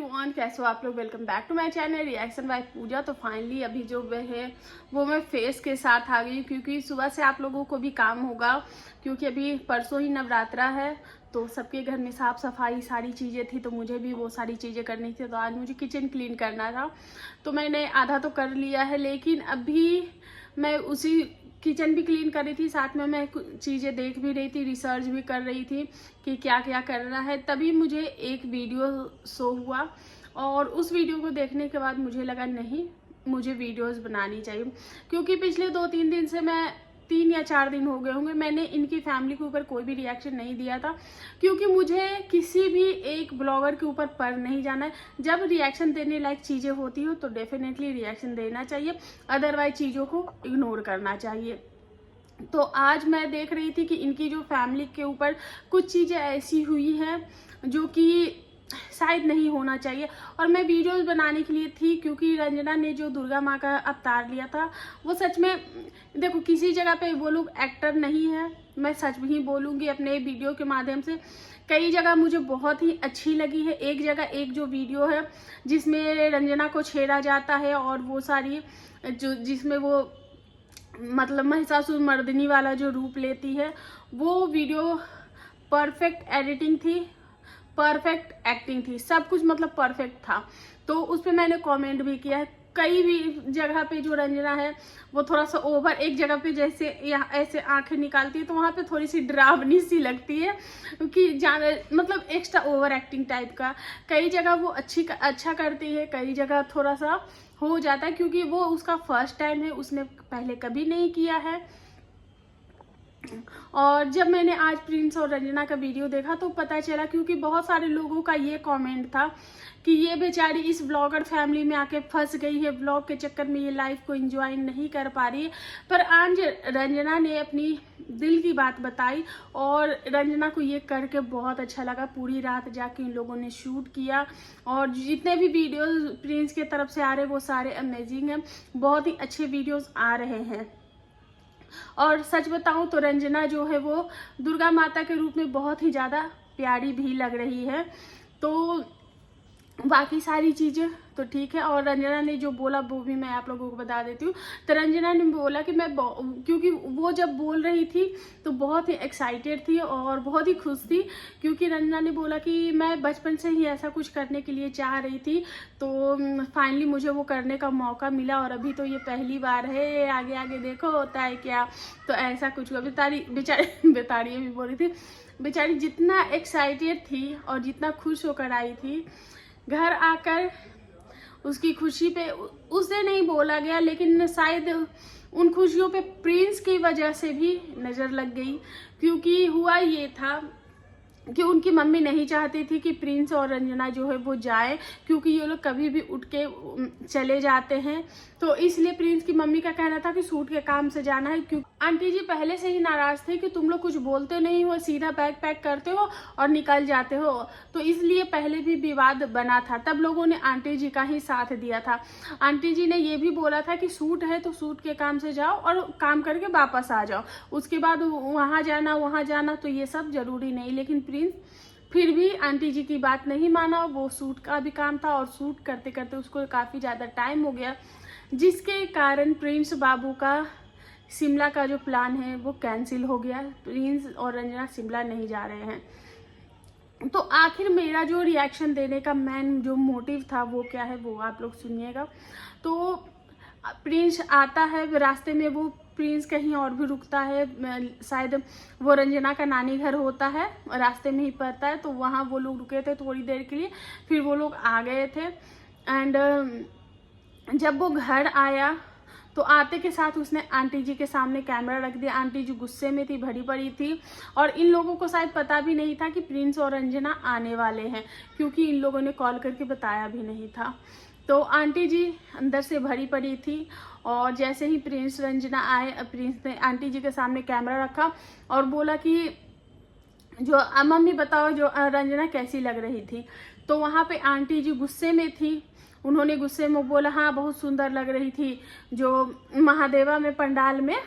Everyone, कैसे हो आप लोग। Welcome back to my channel reaction by Pooja. तो फाइनली अभी जो है वो मैं फेस के साथ आ गई, क्योंकि सुबह से आप लोगों को भी काम होगा, क्योंकि अभी परसों ही नवरात्रा है। तो सबके घर में साफ सफाई सारी चीज़ें थी, तो मुझे भी वो सारी चीज़ें करनी थी। तो आज मुझे किचन क्लीन करना था, तो मैंने आधा तो कर लिया है, लेकिन अभी मैं उसी किचन भी क्लीन कर रही थी, साथ में मैं कुछ चीज़ें देख भी रही थी, रिसर्च भी कर रही थी कि क्या क्या करना है। तभी मुझे एक वीडियो शो हुआ और उस वीडियो को देखने के बाद मुझे लगा नहीं, मुझे वीडियोस बनानी चाहिए, क्योंकि पिछले 2-3 दिन से मैं 3 या 4 दिन हो गए होंगे मैंने इनकी फैमिली के ऊपर कोई भी रिएक्शन नहीं दिया था, क्योंकि मुझे किसी भी एक ब्लॉगर के ऊपर पर नहीं जाना है। जब रिएक्शन देने लायक चीज़ें होती हो तो डेफिनेटली रिएक्शन देना चाहिए, अदरवाइज चीज़ों को इग्नोर करना चाहिए। तो आज मैं देख रही थी कि इनकी जो फैमिली के ऊपर कुछ चीज़ें ऐसी हुई हैं जो कि शायद नहीं होना चाहिए, और मैं वीडियोस बनाने के लिए थी, क्योंकि रंजना ने जो दुर्गा माँ का अवतार लिया था वो सच में, देखो किसी जगह पे वो लोग एक्टर नहीं है, मैं सच ही बोलूँगी अपने वीडियो के माध्यम से। कई जगह मुझे बहुत ही अच्छी लगी है। एक जगह एक जो वीडियो है जिसमें रंजना को छेड़ा जाता है और वो सारी जो जिसमें वो मतलब महिषासुर मर्दिनी वाला जो रूप लेती है, वो वीडियो परफेक्ट एडिटिंग थी, परफेक्ट एक्टिंग थी, सब कुछ मतलब परफेक्ट था। तो उस पर मैंने कमेंट भी किया है। कई भी जगह पे जो रंजना है वो थोड़ा सा ओवर, एक जगह पे जैसे यहाँ ऐसे आंखें निकालती है तो वहाँ पे थोड़ी सी डरावनी सी लगती है, क्योंकि ज़्यादा मतलब एक्स्ट्रा ओवर एक्टिंग टाइप का। कई जगह वो अच्छा करती है, कई जगह थोड़ा सा हो जाता है, क्योंकि वो उसका फर्स्ट टाइम है, उसने पहले कभी नहीं किया है। और जब मैंने आज प्रिंस और रंजना का वीडियो देखा तो पता चला, क्योंकि बहुत सारे लोगों का ये कमेंट था कि ये बेचारी इस ब्लॉगर फैमिली में आके फंस गई है, ब्लॉग के चक्कर में ये लाइफ को एंजॉय नहीं कर पा रही है। पर आज रंजना ने अपनी दिल की बात बताई और रंजना को ये करके बहुत अच्छा लगा। पूरी रात जाके इन लोगों ने शूट किया और जितने भी वीडियोस प्रिंस के तरफ से आ रहे हैं वो सारे अमेजिंग हैं, बहुत ही अच्छे वीडियोस आ रहे हैं। और सच बताऊं तो रंजना जो है वो दुर्गा माता के रूप में बहुत ही ज़्यादा प्यारी भी लग रही है। तो बाकी सारी चीज़ें तो ठीक है। और रंजना ने जो बोला वो भी मैं आप लोगों को बता देती हूँ। तो रंजना ने बोला कि क्योंकि वो जब बोल रही थी तो बहुत ही एक्साइटेड थी और बहुत ही खुश थी, क्योंकि रंजना ने बोला कि मैं बचपन से ही ऐसा कुछ करने के लिए चाह रही थी, तो फाइनली मुझे वो करने का मौका मिला और अभी तो ये पहली बार है, आगे आगे देखो होता है क्या। तो ऐसा कुछ हुआ। बेतारी भी बोल रही थी, बेचारी जितना एक्साइटेड थी और जितना खुश होकर आई थी, घर आकर उसकी खुशी पे उसे नहीं बोला गया, लेकिन शायद उन खुशियों पे प्रिंस की वजह से भी नज़र लग गई। क्योंकि हुआ ये था कि उनकी मम्मी नहीं चाहती थी कि प्रिंस और रंजना जो है वो जाए, क्योंकि ये लोग कभी भी उठ के चले जाते हैं। तो इसलिए प्रिंस की मम्मी का कहना था कि सूट के काम से जाना है, क्योंकि आंटी जी पहले से ही नाराज थे कि तुम लोग कुछ बोलते नहीं हो, सीधा बैग पैक करते हो और निकल जाते हो। तो इसलिए पहले भी विवाद बना था, तब लोगों ने आंटी जी का ही साथ दिया था। आंटी जी ने ये भी बोला था कि सूट है तो सूट के काम से जाओ और काम करके वापस आ जाओ, उसके बाद वहाँ जाना तो ये सब जरूरी नहीं। लेकिन प्रिंस फिर भी आंटी जी की बात नहीं माना, वो सूट का भी काम था और सूट करते करते उसको काफ़ी ज़्यादा टाइम हो गया, जिसके कारण प्रिंस बाबू का शिमला का जो प्लान है वो कैंसिल हो गया। प्रिंस और रंजना शिमला नहीं जा रहे हैं। तो आखिर मेरा जो रिएक्शन देने का मेन जो मोटिव था वो क्या है वो आप लोग सुनिएगा। तो प्रिंस आता है, रास्ते में वो प्रिंस कहीं और भी रुकता है, शायद वो रंजना का नानी घर होता है, रास्ते में ही पड़ता है। तो वहाँ वो लोग रुके थे थोड़ी देर के लिए, फिर वो लोग आ गए थे। एंड जब वो घर आया तो आते के साथ उसने आंटी जी के सामने कैमरा रख दिया। आंटी जी गुस्से में थी, भरी पड़ी थी, और इन लोगों को शायद पता भी नहीं था कि प्रिंस और रंजना आने वाले हैं, क्योंकि इन लोगों ने कॉल करके बताया भी नहीं था। तो आंटी जी अंदर से भरी पड़ी थी, और जैसे ही प्रिंस रंजना आए, प्रिंस ने आंटी जी के सामने कैमरा रखा और बोला कि जो मम्मी बताओ जो रंजना कैसी लग रही थी। तो वहाँ पे आंटी जी गुस्से में थी, उन्होंने गुस्से में बोला हाँ बहुत सुंदर लग रही थी, जो महादेवा में पंडाल में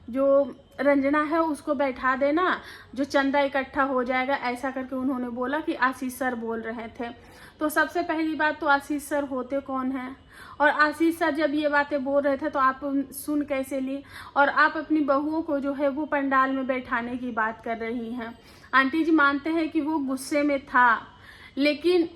जो रंजना है उसको बैठा देना, जो चंदा इकट्ठा हो जाएगा, ऐसा करके उन्होंने बोला कि आशीष सर बोल रहे थे। तो सबसे पहली बात तो आशीष सर होते कौन हैं, और आशीष सर जब ये बातें बोल रहे थे तो आप सुन कैसे ली, और आप अपनी बहुओं को जो है वो पंडाल में बैठाने की बात कर रही हैं। आंटी जी मानते हैं कि वो गुस्से में था, लेकिन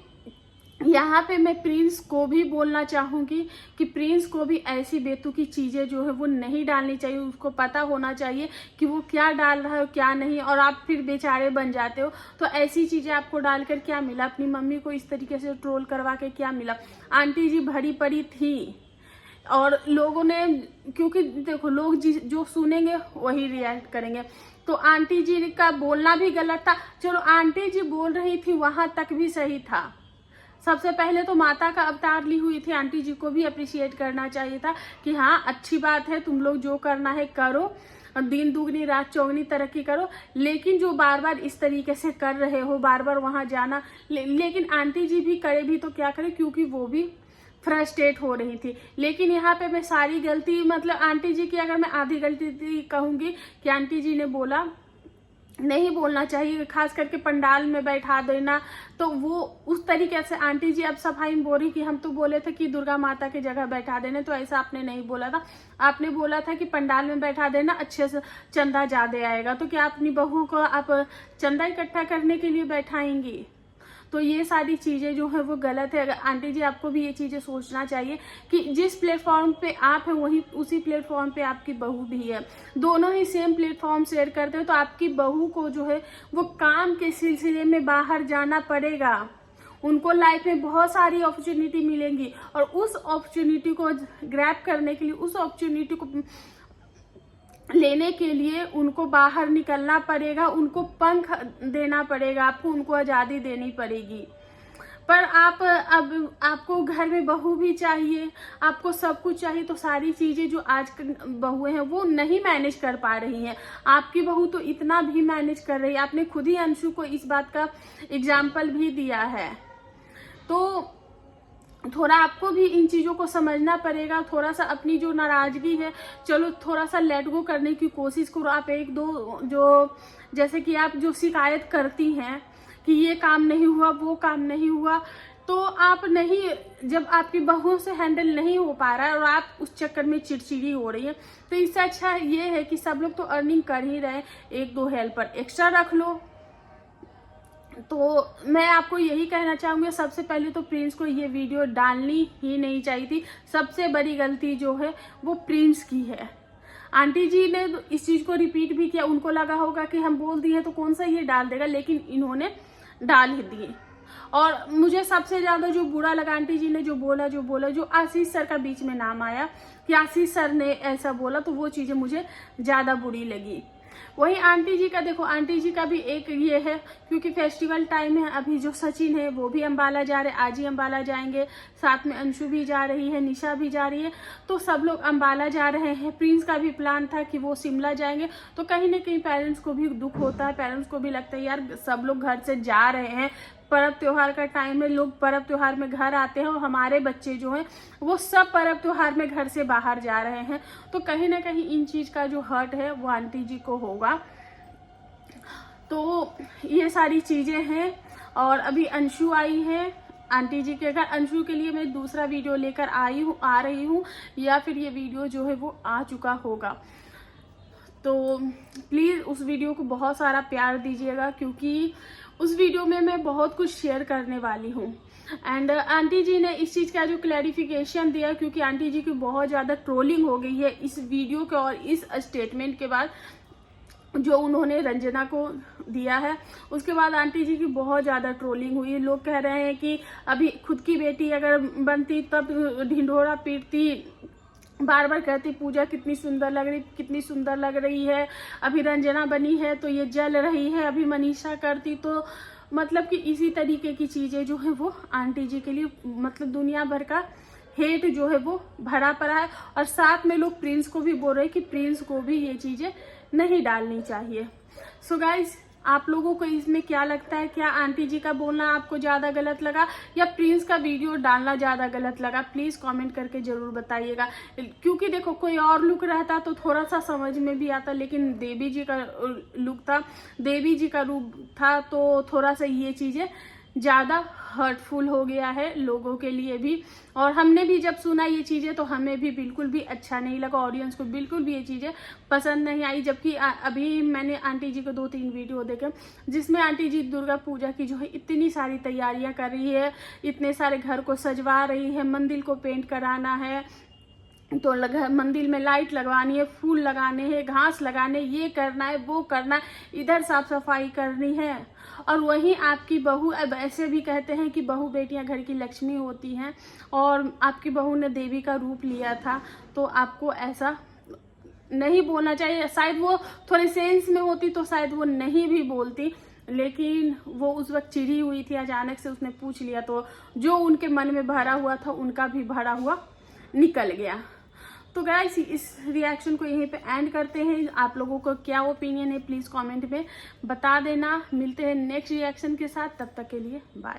यहाँ पे मैं प्रिंस को भी बोलना चाहूँगी कि प्रिंस को भी ऐसी बेतुकी चीज़ें जो है वो नहीं डालनी चाहिए। उसको पता होना चाहिए कि वो क्या डाल रहा है और क्या नहीं, और आप फिर बेचारे बन जाते हो। तो ऐसी चीज़ें आपको डालकर क्या मिला, अपनी मम्मी को इस तरीके से ट्रोल करवा के क्या मिला। आंटी जी भरी पड़ी थी और लोगों ने, क्योंकि देखो लोग जो सुनेंगे वही रिएक्ट करेंगे। तो आंटी जी का बोलना भी गलत था। चलो आंटी जी बोल रही थी वहां तक भी सही था। सबसे पहले तो माता का अवतार ली हुई थी, आंटी जी को भी अप्रिशिएट करना चाहिए था कि हाँ अच्छी बात है, तुम लोग जो करना है करो, दिन दुगनी रात चौगनी तरक्की करो। लेकिन जो बार बार इस तरीके से कर रहे हो, बार बार वहां जाना, लेकिन आंटी जी भी करे भी तो क्या करे, क्योंकि वो भी फ्रस्ट्रेट हो रही थी। लेकिन यहाँ पे मैं सारी गलती, मतलब आंटी जी की अगर मैं आधी गलती कहूंगी कि आंटी जी ने बोला नहीं बोलना चाहिए, खास करके पंडाल में बैठा देना, तो वो उस तरीके से आंटी जी अब सफाई में बोल रही कि हम तो बोले थे कि दुर्गा माता की जगह बैठा देने, तो ऐसा आपने नहीं बोला था। आपने बोला था कि पंडाल में बैठा देना, अच्छे से चंदा ज्यादा आएगा। तो क्या अपनी बहुओं को आप चंदा इकट्ठा करने के लिए बैठाएंगी? तो ये सारी चीजें जो है वो गलत है। अगर आंटी जी आपको भी ये चीजें सोचना चाहिए कि जिस प्लेटफॉर्म पे आप है वही उसी प्लेटफॉर्म पे आपकी बहू भी है, दोनों ही सेम प्लेटफॉर्म शेयर करते हो। तो आपकी बहू को जो है वो काम के सिलसिले में बाहर जाना पड़ेगा। उनको लाइफ में बहुत सारी अपॉर्चुनिटी मिलेंगी और उस अपॉर्चुनिटी को ग्रैब करने के लिए, उस अपॉर्चुनिटी को लेने के लिए उनको बाहर निकलना पड़ेगा, उनको पंख देना पड़ेगा, आपको उनको आजादी देनी पड़ेगी। पर अब आपको घर में बहू भी चाहिए, आपको सब कुछ चाहिए, तो सारी चीजें जो आज बहुएं हैं वो नहीं मैनेज कर पा रही हैं। आपकी बहू तो इतना भी मैनेज कर रही है, आपने खुद ही अंशु को इस बात का एग्जाम्पल भी दिया है। तो थोड़ा आपको भी इन चीजों को समझना पड़ेगा। थोड़ा सा अपनी जो नाराजगी है, चलो थोड़ा सा लेट गो करने की कोशिश करो। आप एक दो जो, जैसे कि आप जो शिकायत करती हैं कि ये काम नहीं हुआ, वो काम नहीं हुआ, तो आप नहीं, जब आपकी बहुओं से हैंडल नहीं हो पा रहा है और आप उस चक्कर में चिड़चिड़ी हो रही है, तो इससे अच्छा ये है कि सब लोग तो अर्निंग कर ही रहे, एक दो हेल्पर एक्स्ट्रा रख लो। तो मैं आपको यही कहना चाहूंगी, सबसे पहले तो प्रिंस को ये वीडियो डालनी ही नहीं चाहिए थी। सबसे बड़ी गलती जो है वो प्रिंस की है। आंटी जी ने इस चीज को रिपीट भी किया, उनको लगा होगा कि हम बोल दिए तो कौन सा ये डाल देगा, लेकिन इन्होंने डाल ही दिए। और मुझे सबसे ज्यादा जो बुरा लगा, आंटी जी ने जो बोला जो आशीष सर का बीच में नाम आया कि आशीष सर ने ऐसा बोला, तो वो चीजें मुझे ज्यादा बुरी लगी। वही आंटी जी का देखो, आंटी जी का भी एक ये है, क्योंकि फेस्टिवल टाइम है, अभी जो सचिन है वो भी अंबाला जा रहे, आज ही अंबाला जाएंगे, साथ में अंशु भी जा रही है, निशा भी जा रही है, तो सब लोग अंबाला जा रहे हैं। प्रिंस का भी प्लान था कि वो शिमला जाएंगे, तो कहीं ना कहीं पेरेंट्स को भी दुख होता है, पेरेंट्स को भी लगता है यार सब लोग घर से जा रहे हैं, पर्व त्योहार का टाइम है, लोग पर्व त्योहार में घर आते हैं और हमारे बच्चे जो हैं वो सब पर्व त्योहार में घर से बाहर जा रहे हैं। तो कहीं ना कहीं इन चीज का जो हर्ट है वो आंटी जी को होगा। तो ये सारी चीजें हैं। और अभी अंशु आई है आंटी जी के घर, अंशु के लिए मैं दूसरा वीडियो लेकर आ रही हूँ, या फिर ये वीडियो जो है वो आ चुका होगा। तो प्लीज उस वीडियो को बहुत सारा प्यार दीजिएगा, क्योंकि उस वीडियो में मैं बहुत कुछ शेयर करने वाली हूँ। एंड आंटी जी ने इस चीज का जो क्लैरिफिकेशन दिया, क्योंकि आंटी जी की बहुत ज्यादा ट्रोलिंग हो गई है इस वीडियो के और इस स्टेटमेंट के बाद जो उन्होंने रंजना को दिया है। उसके बाद आंटी जी की बहुत ज्यादा ट्रोलिंग हुई। लोग कह रहे हैं कि अभी खुद की बेटी अगर बनती तब ढिंढोरा पीटती, बार बार कहती पूजा कितनी सुंदर लग रही है, अभी रंजना बनी है तो ये जल रही है, अभी मनीषा करती तो, मतलब कि इसी तरीके की चीजें जो है वो आंटी जी के लिए, मतलब दुनिया भर का हेट जो है वो भरा पड़ा है। और साथ में लोग प्रिंस को भी बोल रहे हैं कि प्रिंस को भी ये चीजें नहीं डालनी चाहिए। सो गाइज, आप लोगों को इसमें क्या लगता है? क्या आंटी जी का बोलना आपको ज्यादा गलत लगा या प्रिंस का वीडियो डालना ज्यादा गलत लगा? प्लीज कमेंट करके जरूर बताइएगा। क्योंकि देखो कोई और लुक रहता तो थोड़ा सा समझ में भी आता, लेकिन देवी जी का लुक था, देवी जी का रूप था, तो थोड़ा सा ये चीजें ज़्यादा हर्टफुल हो गया है लोगों के लिए भी। और हमने भी जब सुना ये चीज़ें तो हमें भी बिल्कुल भी अच्छा नहीं लगा, ऑडियंस को बिल्कुल भी ये चीज़ें पसंद नहीं आई। जबकि अभी मैंने आंटी जी को 2-3 वीडियो देखे जिसमें आंटी जी दुर्गा पूजा की जो है इतनी सारी तैयारियां कर रही है, इतने सारे घर को सजवा रही है, मंदिर को पेंट कराना है तो मंदिर में लाइट लगवानी है, फूल लगाने हैं, घास लगाने, ये करना है, वो करना है, इधर साफ सफाई करनी है। और वहीं आपकी बहू, अब ऐसे भी कहते हैं कि बहू बेटियां घर की लक्ष्मी होती हैं और आपकी बहू ने देवी का रूप लिया था, तो आपको ऐसा नहीं बोलना चाहिए। शायद वो थोड़ी सेंस में होती तो शायद वो नहीं भी बोलती, लेकिन वो उस वक्त चिढ़ी हुई थी, अचानक से उसने पूछ लिया तो जो उनके मन में भरा हुआ था उनका भी भरा हुआ निकल गया। तो गाइस इस रिएक्शन को यहीं पे एंड करते हैं। आप लोगों को क्या ओपिनियन है प्लीज कमेंट में बता देना। मिलते हैं नेक्स्ट रिएक्शन के साथ, तब तक के लिए बाय।